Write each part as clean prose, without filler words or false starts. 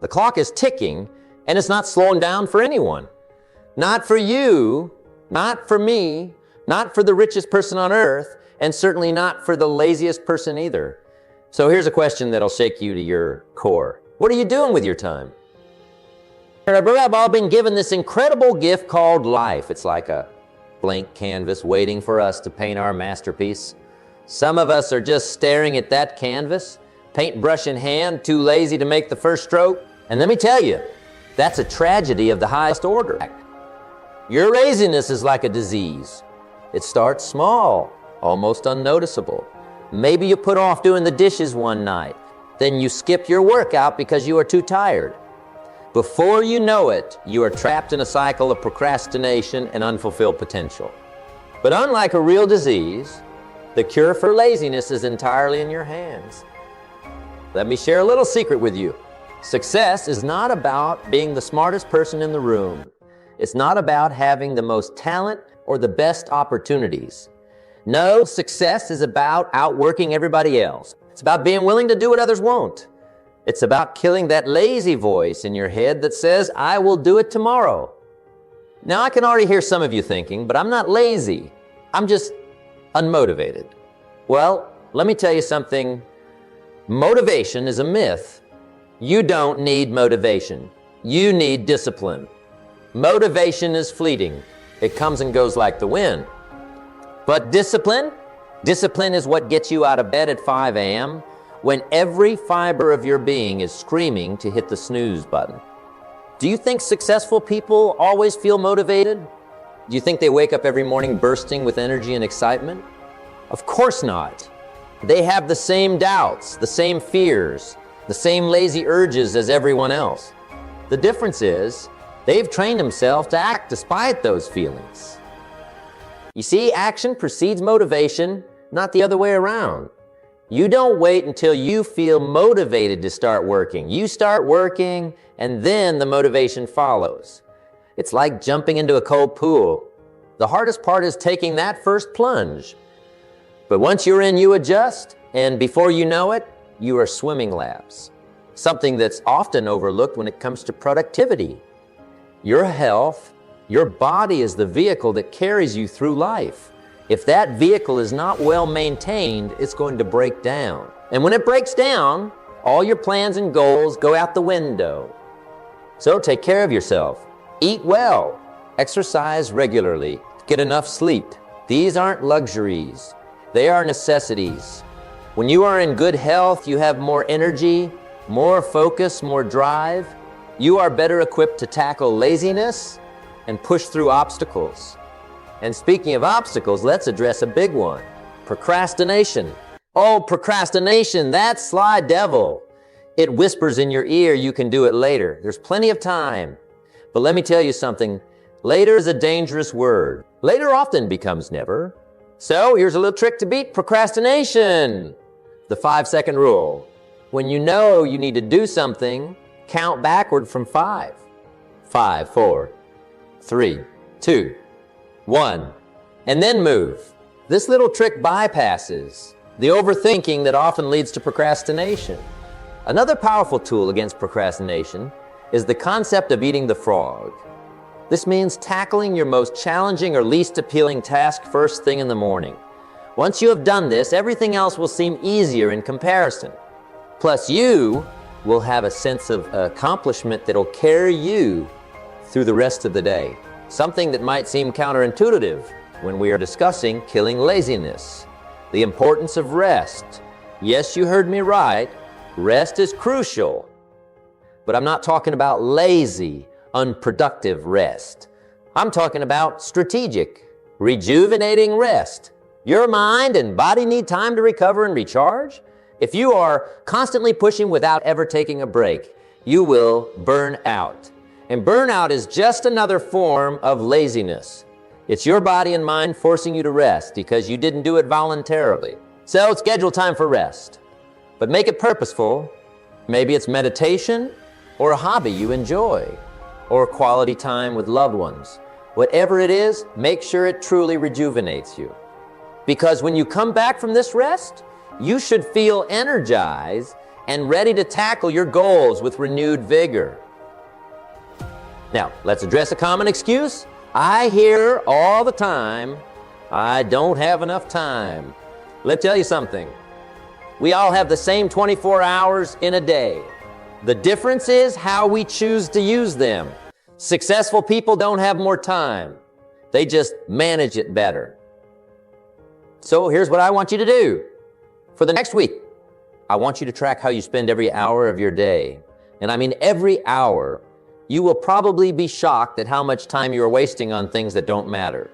The clock is ticking, and it's not slowing down for anyone. Not for you, not for me, not for the richest person on earth, and certainly not for the laziest person either. So here's a question that'll shake you to your core. What are you doing with your time? We've all been given this incredible gift called life. It's like a blank canvas waiting for us to paint our masterpiece. Some of us are just staring at that canvas, paintbrush in hand, too lazy to make the first stroke. And let me tell you, that's a tragedy of the highest order. Your laziness is like a disease. It starts small, almost unnoticeable. Maybe you put off doing the dishes one night. Then you skip your workout because you are too tired. Before you know it, you are trapped in a cycle of procrastination and unfulfilled potential. But unlike a real disease, the cure for laziness is entirely in your hands. Let me share a little secret with you. Success is not about being the smartest person in the room. It's not about having the most talent or the best opportunities. No, success is about outworking everybody else. It's about being willing to do what others won't. It's about killing that lazy voice in your head that says, I will do it tomorrow. Now, I can already hear some of you thinking, but I'm not lazy. I'm just unmotivated. Well, let me tell you something. Motivation is a myth. You don't need motivation. You need discipline. Motivation is fleeting. It comes and goes like the wind. But discipline is what gets you out of bed at 5 a.m. when every fiber of your being is screaming to hit the snooze button. Do you think successful people always feel motivated? Do you think they wake up every morning bursting with energy and excitement? Of course not. They have the same doubts, the same fears, the same lazy urges as everyone else. The difference is, they've trained themselves to act despite those feelings. You see, action precedes motivation, not the other way around. You don't wait until you feel motivated to start working. You start working, and then the motivation follows. It's like jumping into a cold pool. The hardest part is taking that first plunge. But once you're in, you adjust, and before you know it, you are swimming laps. Something that's often overlooked when it comes to productivity. Your health, your body is the vehicle that carries you through life. If that vehicle is not well maintained, it's going to break down. And when it breaks down, all your plans and goals go out the window. So take care of yourself. Eat well. Exercise regularly. Get enough sleep. These aren't luxuries. They are necessities. When you are in good health, you have more energy, more focus, more drive. You are better equipped to tackle laziness and push through obstacles. And speaking of obstacles, let's address a big one. Procrastination. Oh, procrastination, that sly devil. It whispers in your ear, you can do it later. There's plenty of time. But let me tell you something. Later is a dangerous word. Later often becomes never. So here's a little trick to beat procrastination. The 5-second rule. When you know you need to do something, count backward from 5. 5, 4, 3, 2, 1, and then move. This little trick bypasses the overthinking that often leads to procrastination. Another powerful tool against procrastination is the concept of eating the frog. This means tackling your most challenging or least appealing task first thing in the morning. Once you have done this, everything else will seem easier in comparison. Plus, you will have a sense of accomplishment that'll carry you through the rest of the day. Something that might seem counterintuitive when we are discussing killing laziness. The importance of rest. Yes, you heard me right. Rest is crucial. But I'm not talking about lazy, unproductive rest. I'm talking about strategic, rejuvenating rest. Your mind and body need time to recover and recharge. If you are constantly pushing without ever taking a break, you will burn out. And burnout is just another form of laziness. It's your body and mind forcing you to rest because you didn't do it voluntarily. So schedule time for rest, but make it purposeful. Maybe it's meditation or a hobby you enjoy or quality time with loved ones. Whatever it is, make sure it truly rejuvenates you. Because when you come back from this rest, you should feel energized and ready to tackle your goals with renewed vigor. Now, let's address a common excuse. I hear all the time, I don't have enough time. Let me tell you something. We all have the same 24 hours in a day. The difference is how we choose to use them. Successful people don't have more time. They just manage it better. So here's what I want you to do. For the next week, I want you to track how you spend every hour of your day. And I mean every hour. You will probably be shocked at how much time you are wasting on things that don't matter.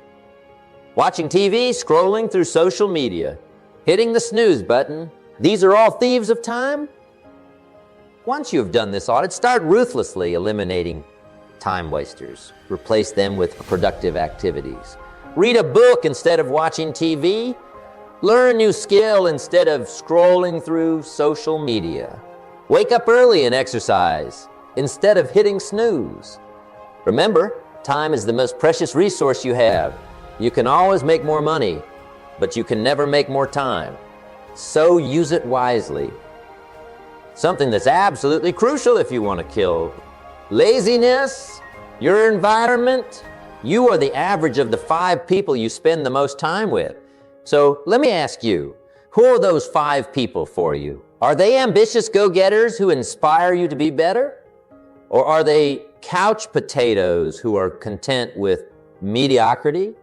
Watching TV, scrolling through social media, hitting the snooze button, these are all thieves of time? Once you have done this audit, start ruthlessly eliminating time wasters. Replace them with productive activities. Read a book instead of watching TV. Learn a new skill instead of scrolling through social media. Wake up early and exercise instead of hitting snooze. Remember, time is the most precious resource you have. You can always make more money, but you can never make more time. So use it wisely. Something that's absolutely crucial if you want to kill laziness, your environment. You are the average of the 5 people you spend the most time with. So let me ask you, who are those 5 people for you? Are they ambitious go-getters who inspire you to be better? Or are they couch potatoes who are content with mediocrity?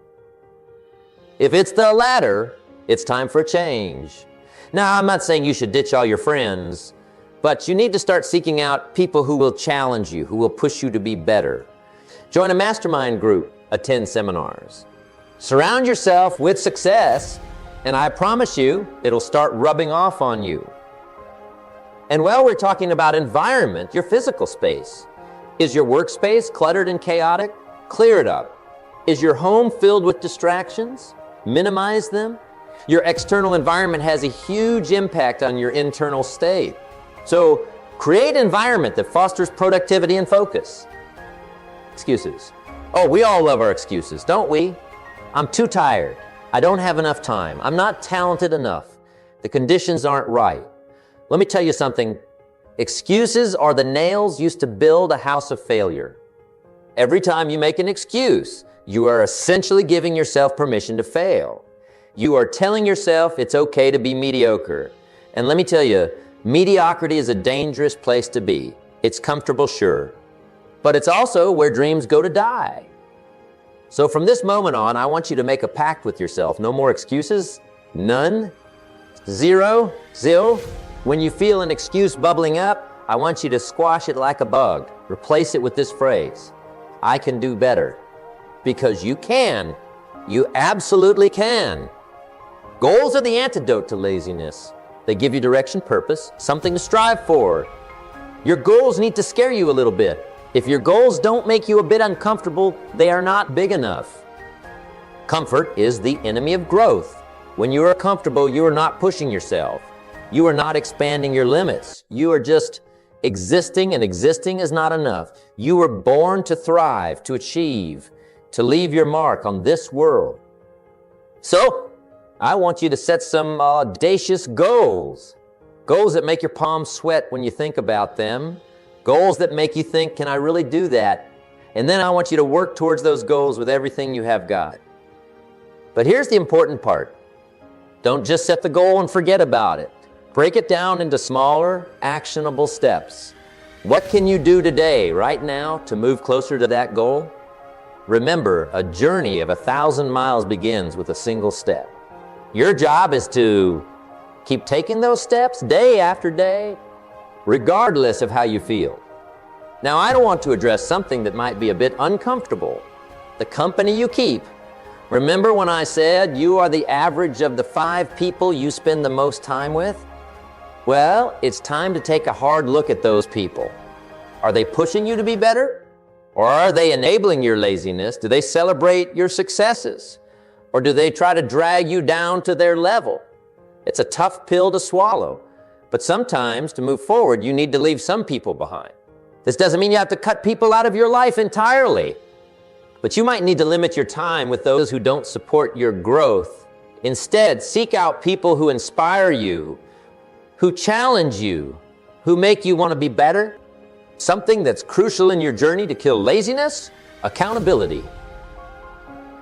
If it's the latter, it's time for a change. Now, I'm not saying you should ditch all your friends, but you need to start seeking out people who will challenge you, who will push you to be better. Join a mastermind group, attend seminars. Surround yourself with success, and I promise you, it'll start rubbing off on you. And while we're talking about environment, your physical space, is your workspace cluttered and chaotic? Clear it up. Is your home filled with distractions? Minimize them. Your external environment has a huge impact on your internal state. So create an environment that fosters productivity and focus. Excuses. Oh, we all love our excuses, don't we? I'm too tired. I don't have enough time. I'm not talented enough. The conditions aren't right. Let me tell you something. Excuses are the nails used to build a house of failure. Every time you make an excuse, you are essentially giving yourself permission to fail. You are telling yourself it's okay to be mediocre. And let me tell you, mediocrity is a dangerous place to be. It's comfortable, sure, but it's also where dreams go to die. So from this moment on, I want you to make a pact with yourself. No more excuses, none, zero, zil. When you feel an excuse bubbling up, I want you to squash it like a bug. Replace it with this phrase, I can do better. Because you can. You absolutely can. Goals are the antidote to laziness. They give you direction, purpose, something to strive for. Your goals need to scare you a little bit. If your goals don't make you a bit uncomfortable, they are not big enough. Comfort is the enemy of growth. When you are comfortable, you are not pushing yourself. You are not expanding your limits. You are just existing, and existing is not enough. You were born to thrive, to achieve, to leave your mark on this world. So, I want you to set some audacious goals. Goals that make your palms sweat when you think about them. Goals that make you think, can I really do that? And then I want you to work towards those goals with everything you have got. But here's the important part. Don't just set the goal and forget about it. Break it down into smaller, actionable steps. What can you do today, right now, to move closer to that goal? Remember, a journey of 1,000 miles begins with a single step. Your job is to keep taking those steps day after day, regardless of how you feel. Now, I don't want to address something that might be a bit uncomfortable. The company you keep. Remember when I said you are the average of the 5 people you spend the most time with? Well, it's time to take a hard look at those people. Are they pushing you to be better? Or are they enabling your laziness? Do they celebrate your successes? Or do they try to drag you down to their level? It's a tough pill to swallow. But sometimes, to move forward, you need to leave some people behind. This doesn't mean you have to cut people out of your life entirely. But you might need to limit your time with those who don't support your growth. Instead, seek out people who inspire you, who challenge you, who make you want to be better? Something that's crucial in your journey to kill laziness? Accountability.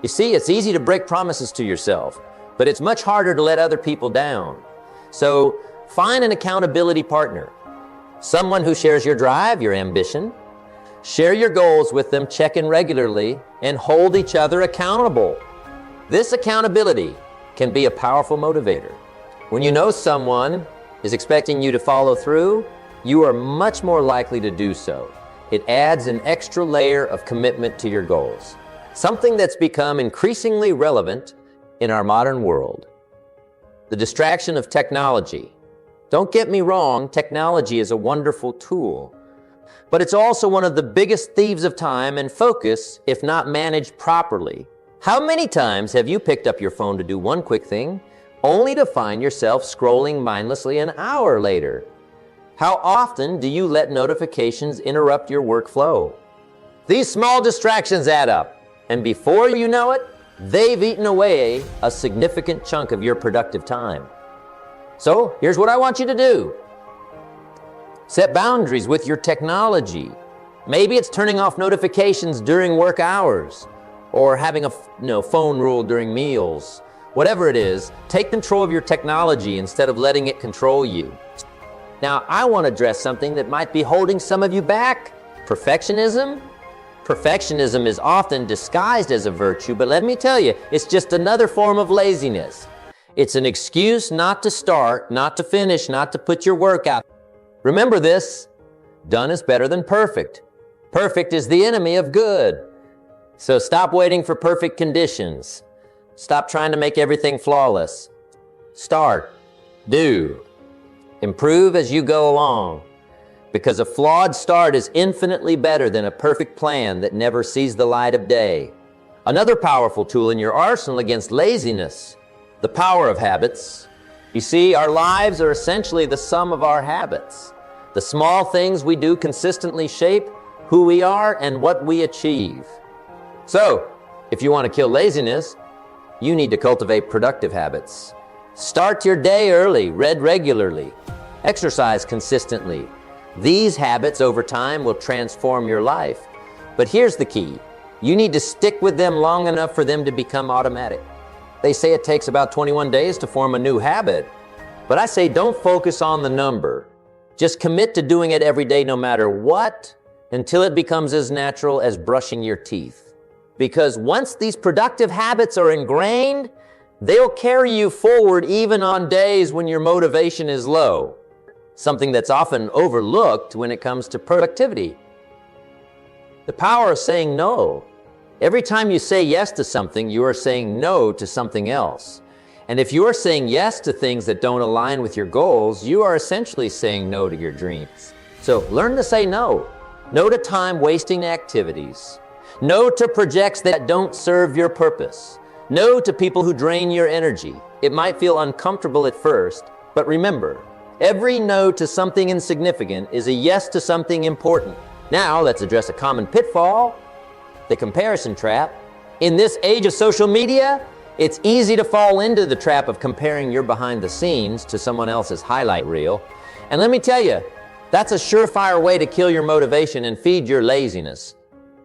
You see, it's easy to break promises to yourself, but it's much harder to let other people down. So find an accountability partner, someone who shares your drive, your ambition. Share your goals with them, check in regularly, and hold each other accountable. This accountability can be a powerful motivator. When you know someone is expecting you to follow through, you are much more likely to do so. It adds an extra layer of commitment to your goals, something that's become increasingly relevant in our modern world. The distraction of technology. Don't get me wrong, technology is a wonderful tool, but it's also one of the biggest thieves of time and focus if not managed properly. How many times have you picked up your phone to do one quick thing, only to find yourself scrolling mindlessly an hour later? How often do you let notifications interrupt your workflow? These small distractions add up, and before you know it, they've eaten away a significant chunk of your productive time. So here's what I want you to do. Set boundaries with your technology. Maybe it's turning off notifications during work hours, or having a phone rule during meals. Whatever it is, take control of your technology instead of letting it control you. Now, I want to address something that might be holding some of you back. Perfectionism. Perfectionism is often disguised as a virtue, but let me tell you, it's just another form of laziness. It's an excuse not to start, not to finish, not to put your work out. Remember this, done is better than perfect. Perfect is the enemy of good. So stop waiting for perfect conditions. Stop trying to make everything flawless. Start, do, improve as you go along, because a flawed start is infinitely better than a perfect plan that never sees the light of day. Another powerful tool in your arsenal against laziness, the power of habits. You see, our lives are essentially the sum of our habits. The small things we do consistently shape who we are and what we achieve. So, if you want to kill laziness, you need to cultivate productive habits. Start your day early, read regularly, exercise consistently. These habits over time will transform your life. But here's the key. You need to stick with them long enough for them to become automatic. They say it takes about 21 days to form a new habit. But I say don't focus on the number. Just commit to doing it every day no matter what, until it becomes as natural as brushing your teeth. Because once these productive habits are ingrained, they'll carry you forward even on days when your motivation is low. Something that's often overlooked when it comes to productivity. The power of saying no. Every time you say yes to something, you are saying no to something else. And if you are saying yes to things that don't align with your goals, you are essentially saying no to your dreams. So learn to say no. No to time-wasting activities. No to projects that don't serve your purpose. No to people who drain your energy. It might feel uncomfortable at first, but remember, every no to something insignificant is a yes to something important. Now, let's address a common pitfall, the comparison trap. In this age of social media, it's easy to fall into the trap of comparing your behind the scenes to someone else's highlight reel. And let me tell you, that's a surefire way to kill your motivation and feed your laziness.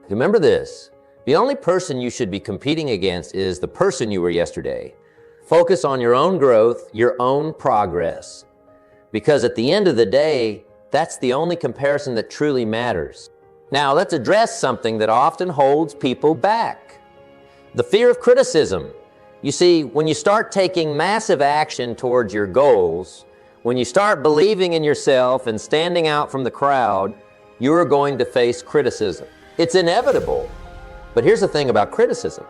Remember this, the only person you should be competing against is the person you were yesterday. Focus on your own growth, your own progress. Because at the end of the day, that's the only comparison that truly matters. Now, let's address something that often holds people back. The fear of criticism. You see, when you start taking massive action towards your goals, when you start believing in yourself and standing out from the crowd, you are going to face criticism. It's inevitable. But here's the thing about criticism.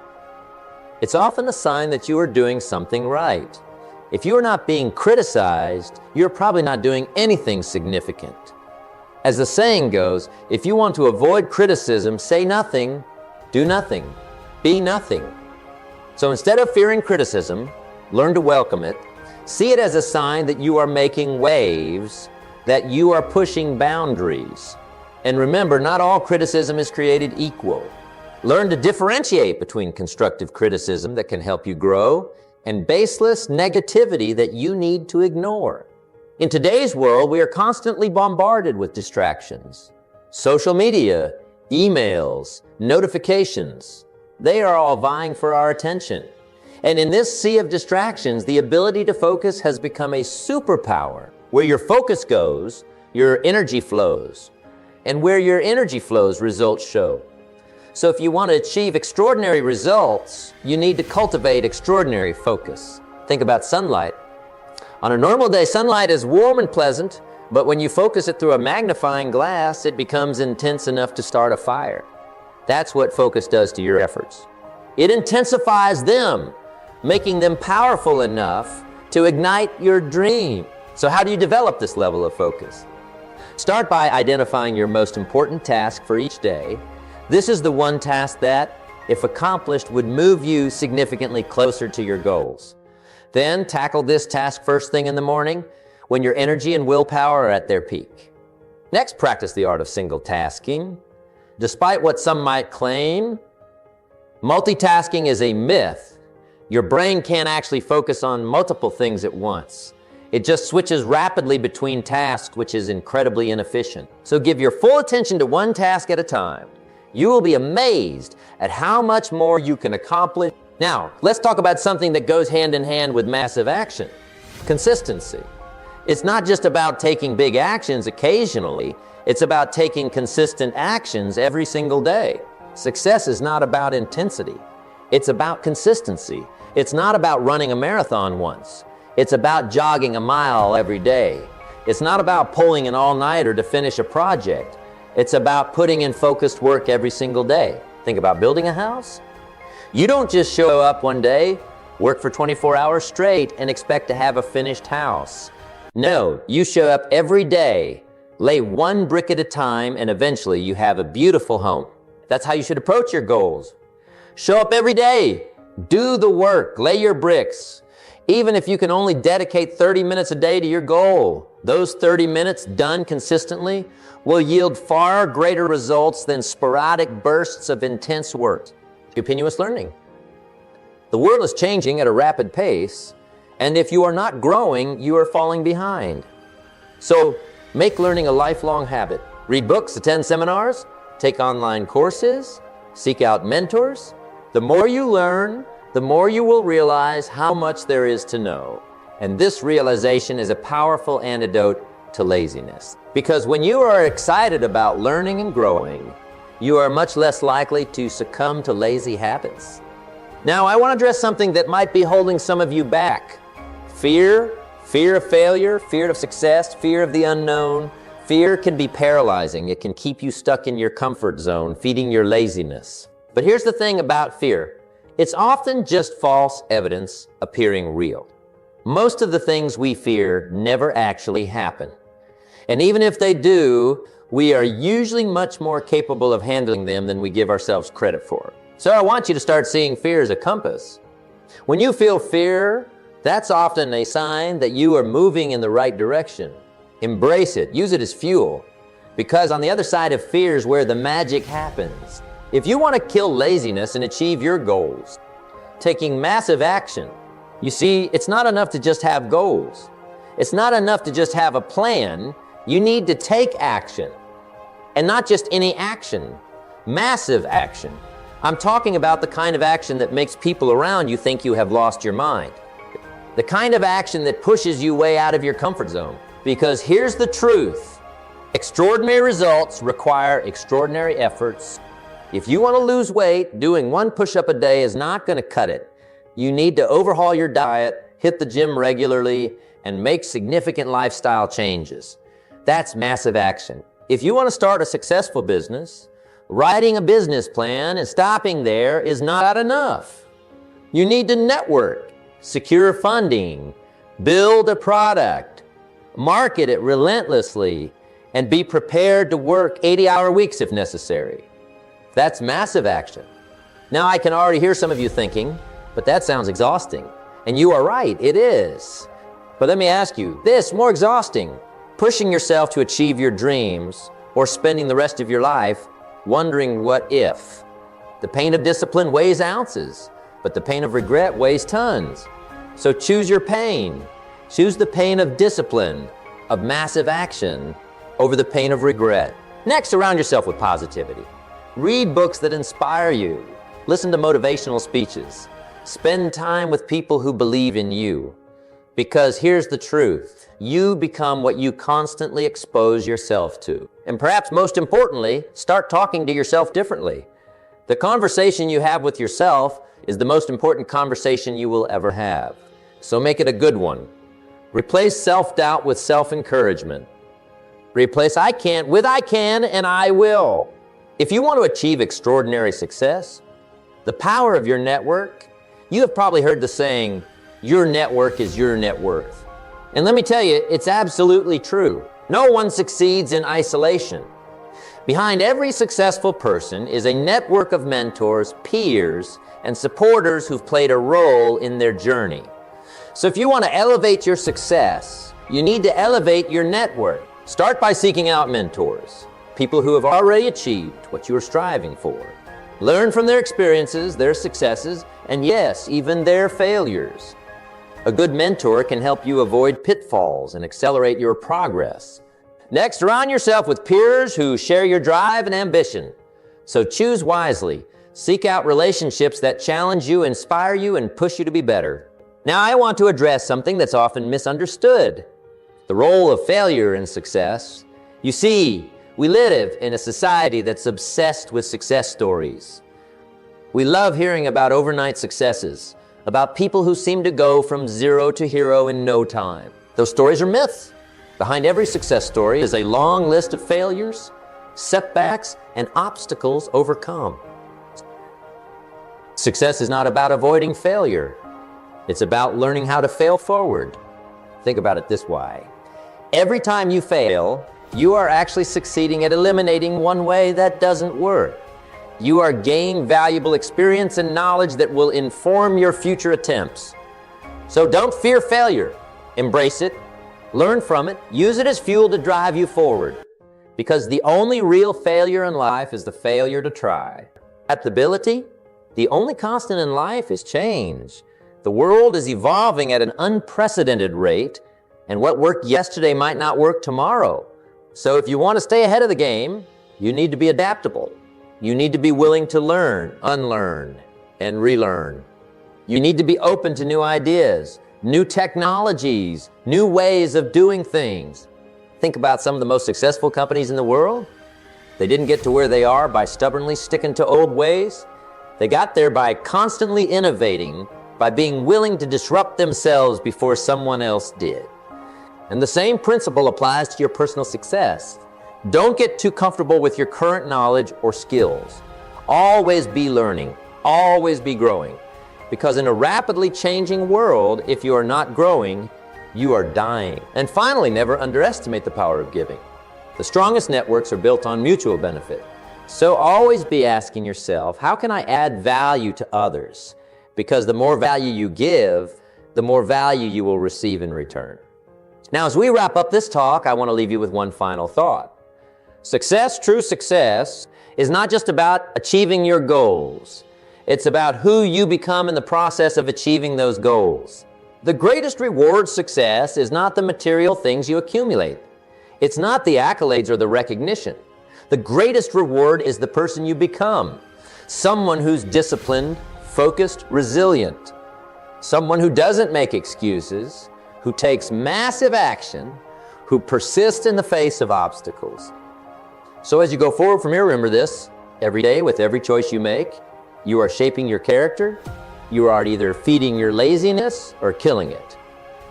It's often a sign that you are doing something right. If you are not being criticized, you're probably not doing anything significant. As the saying goes, if you want to avoid criticism, say nothing, do nothing, be nothing. So instead of fearing criticism, learn to welcome it. See it as a sign that you are making waves, that you are pushing boundaries. And remember, not all criticism is created equal. Learn to differentiate between constructive criticism that can help you grow and baseless negativity that you need to ignore. In today's world, we are constantly bombarded with distractions. Social media, emails, notifications, they are all vying for our attention. And in this sea of distractions, the ability to focus has become a superpower. Where your focus goes, your energy flows. And where your energy flows, results show. So if you want to achieve extraordinary results, you need to cultivate extraordinary focus. Think about sunlight. On a normal day, sunlight is warm and pleasant, but when you focus it through a magnifying glass, it becomes intense enough to start a fire. That's what focus does to your efforts. It intensifies them, making them powerful enough to ignite your dream. So how do you develop this level of focus? Start by identifying your most important task for each day. This is the one task that, if accomplished, would move you significantly closer to your goals. Then tackle this task first thing in the morning when your energy and willpower are at their peak. Next, practice the art of single tasking. Despite what some might claim, multitasking is a myth. Your brain can't actually focus on multiple things at once. It just switches rapidly between tasks, which is incredibly inefficient. So give your full attention to one task at a time. You will be amazed at how much more you can accomplish. Now, let's talk about something that goes hand in hand with massive action: consistency. It's not just about taking big actions occasionally, it's about taking consistent actions every single day. Success is not about intensity, it's about consistency. It's not about running a marathon once, it's about jogging a mile every day. It's not about pulling an all-nighter to finish a project. It's about putting in focused work every single day. Think about building a house. You don't just show up one day, work for 24 hours straight, and expect to have a finished house. No, you show up every day, lay one brick at a time, and eventually you have a beautiful home. That's how you should approach your goals. Show up every day, do the work, lay your bricks. Even if you can only dedicate 30 minutes a day to your goal, those 30 minutes done consistently will yield far greater results than sporadic bursts of intense work. Continuous learning. The world is changing at a rapid pace, and if you are not growing, you are falling behind. So make learning a lifelong habit. Read books, attend seminars, take online courses, seek out mentors. The more you learn, the more you will realize how much there is to know. And this realization is a powerful antidote to laziness. Because when you are excited about learning and growing, you are much less likely to succumb to lazy habits. Now, I want to address something that might be holding some of you back. Fear of failure, fear of success, fear of the unknown. Fear can be paralyzing. It can keep you stuck in your comfort zone, feeding your laziness. But here's the thing about fear. It's often just false evidence appearing real. Most of the things we fear never actually happen. And even if they do, we are usually much more capable of handling them than we give ourselves credit for. So I want you to start seeing fear as a compass. When you feel fear, that's often a sign that you are moving in the right direction. Embrace it, use it as fuel, because on the other side of fear is where the magic happens. If you want to kill laziness and achieve your goals, taking massive action, you see, it's not enough to just have goals. It's not enough to just have a plan. You need to take action. And not just any action, massive action. I'm talking about the kind of action that makes people around you think you have lost your mind. The kind of action that pushes you way out of your comfort zone. Because here's the truth. Extraordinary results require extraordinary efforts. If you want to lose weight, doing one push-up a day is not going to cut it. You need to overhaul your diet, hit the gym regularly, and make significant lifestyle changes. That's massive action. If you want to start a successful business, writing a business plan and stopping there is not enough. You need to network, secure funding, build a product, market it relentlessly, and be prepared to work 80-hour weeks if necessary. That's massive action. Now I can already hear some of you thinking, but that sounds exhausting. And you are right, it is. But let me ask you, this more exhausting, pushing yourself to achieve your dreams or spending the rest of your life wondering what if. The pain of discipline weighs ounces, but the pain of regret weighs tons. So choose your pain. Choose the pain of discipline of massive action over the pain of regret. Next, surround yourself with positivity. Read books that inspire you. Listen to motivational speeches. Spend time with people who believe in you. Because here's the truth. You become what you constantly expose yourself to. And perhaps most importantly, start talking to yourself differently. The conversation you have with yourself is the most important conversation you will ever have. So make it a good one. Replace self-doubt with self-encouragement. Replace I can't with I can and I will. If you want to achieve extraordinary success, the power of your network, you have probably heard the saying, your network is your net worth. And let me tell you, it's absolutely true. No one succeeds in isolation. Behind every successful person is a network of mentors, peers, and supporters who've played a role in their journey. So if you want to elevate your success, you need to elevate your network. Start by seeking out mentors, people who have already achieved what you are striving for. Learn from their experiences, their successes, and yes, even their failures. A good mentor can help you avoid pitfalls and accelerate your progress. Next, surround yourself with peers who share your drive and ambition. So choose wisely. Seek out relationships that challenge you, inspire you, and push you to be better. Now, I want to address something that's often misunderstood. The role of failure in success. You see, we live in a society that's obsessed with success stories. We love hearing about overnight successes, about people who seem to go from zero to hero in no time. Those stories are myths. Behind every success story is a long list of failures, setbacks, and obstacles overcome. Success is not about avoiding failure. It's about learning how to fail forward. Think about it this way. Every time you fail, you are actually succeeding at eliminating one way that doesn't work. You are gaining valuable experience and knowledge that will inform your future attempts. So don't fear failure. Embrace it, learn from it, use it as fuel to drive you forward. Because the only real failure in life is the failure to try. Adaptability, the only constant in life is change. The world is evolving at an unprecedented rate, and what worked yesterday might not work tomorrow. So if you want to stay ahead of the game, you need to be adaptable. You need to be willing to learn, unlearn, and relearn. You need to be open to new ideas, new technologies, new ways of doing things. Think about some of the most successful companies in the world. They didn't get to where they are by stubbornly sticking to old ways. They got there by constantly innovating, by being willing to disrupt themselves before someone else did. And the same principle applies to your personal success. Don't get too comfortable with your current knowledge or skills. Always be learning, always be growing. Because in a rapidly changing world, if you are not growing, you are dying. And finally, never underestimate the power of giving. The strongest networks are built on mutual benefit. So always be asking yourself, how can I add value to others? Because the more value you give, the more value you will receive in return. Now, as we wrap up this talk, I want to leave you with one final thought. Success, true success, is not just about achieving your goals. It's about who you become in the process of achieving those goals. The greatest reward success is not the material things you accumulate. It's not the accolades or the recognition. The greatest reward is the person you become. Someone who's disciplined, focused, resilient. Someone who doesn't make excuses, who takes massive action, who persists in the face of obstacles. So as you go forward from here, remember this: every day, with every choice you make, you are shaping your character. You are either feeding your laziness or killing it.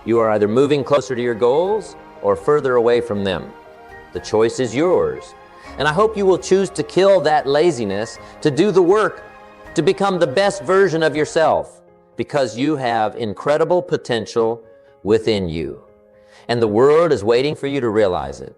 You are either moving closer to your goals or further away from them. The choice is yours. And I hope you will choose to kill that laziness, to do the work, to become the best version of yourself, because you have incredible potential within you. And the world is waiting for you to realize it.